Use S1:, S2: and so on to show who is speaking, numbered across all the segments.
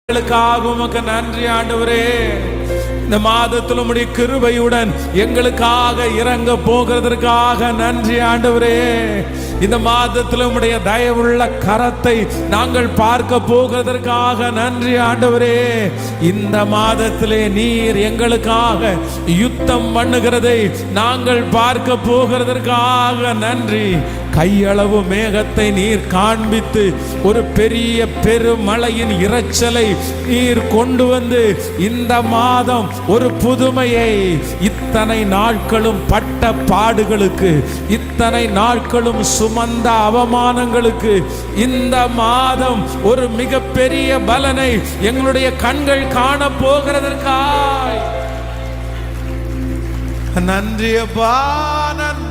S1: உமக்கு நன்றி ஆண்டவரே. இந்த மாதத்தில் உம்முடைய கிருபையுடன் எங்களுக்காக இறங்க போகிறதற்காக நன்றி ஆண்டவரே. இந்த மாதத்தில் உம்முடைய தயவுள்ள கரத்தை நாங்கள் பார்க்க போகிறதற்காக நன்றி ஆண்டவரே. இந்த மாதத்திலே நீர் எங்களுக்காக யுத்தம் பண்ணுகிறதை நாங்கள் பார்க்க போகிறதற்காக நன்றி. கையளவு மேகத்தை நீர் காண்பித்து ஒரு பெரிய பெருமழையின் இரைச்சலை நீர் கொண்டு வந்து இந்த மாதம் ஒரு புதுமையை, இத்தனை நாட்களும் பட்ட பாடுகளுக்கு, இத்தனை நாட்களும் சுமந்த அவமானங்களுக்கு இந்த மாதம் ஒரு மிகப்பெரிய பலனை எங்களுடைய கண்கள் காண போகிறதற்காய் நன்றி அப்பா, நன்றி.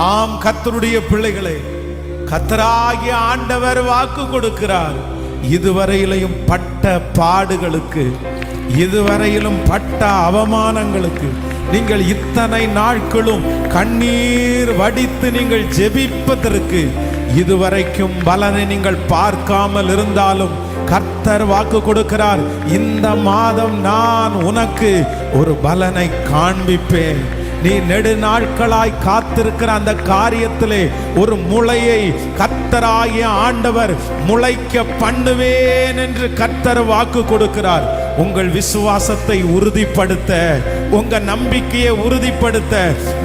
S1: ஆம், கர்த்தருடைய பிள்ளைகளை கர்த்தராகிய ஆண்டவர் வாக்கு கொடுக்கிறார். இதுவரையிலும் பட்ட பாடுகளுக்கு, இதுவரையிலும் பட்ட அவமானங்களுக்கு, நீங்கள் இத்தனை நாட்களும் கண்ணீர் வடித்து நீங்கள் ஜெபிப்பதற்கு இதுவரைக்கும் பலனை நீங்கள் பார்க்காமல் இருந்தாலும் கர்த்தர் வாக்கு கொடுக்கிறார். இந்த மாதம் நான் உனக்கு ஒரு பலனை காண்பிப்பேன். நீ நெடு நாட்களாய் காத்திருக்கிற அந்த காரியத்திலே ஒரு முளையை கர்த்தராகிய ஆண்டவர் முளைக்க பண்ணுவேன் என்று கர்த்தர் வாக்கு கொடுக்கிறார். உங்கள் விசுவாசத்தை உறுதிப்படுத்த, உங்க நம்பிக்கையை உறுதிப்படுத்த,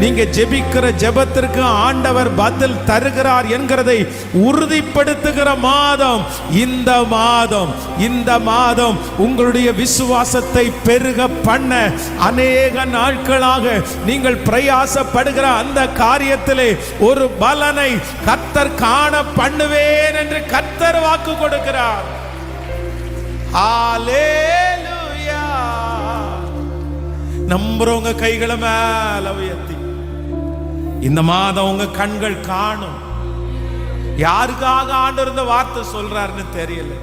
S1: நீங்க ஜெபிக்கிற ஜெபத்திற்கு ஆண்டவர் பதில் தருகிறார் என்கிறதை உறுதிப்படுத்துகிற மாதம் இந்த மாதம். இந்த மாதம் உங்களுடைய விசுவாசத்தை பெருக பண்ண அநேக நாட்களாக நீங்கள் பிரயாசப்படுகிற அந்த காரியத்திலே ஒரு பலனை கர்த்தர் காண பண்ணுவேன் என்று கர்த்தர் வாக்கு கொடுக்கிறார். ஹல்லேலூயா. நம்புறவங்க கைகளை மேல உயர்த்தி இந்த மாதம் உங்க கண்கள் காணும். யாருக்காக ஆண்டவர் இந்த வார்த்தை சொல்றாருன்னு தெரியல.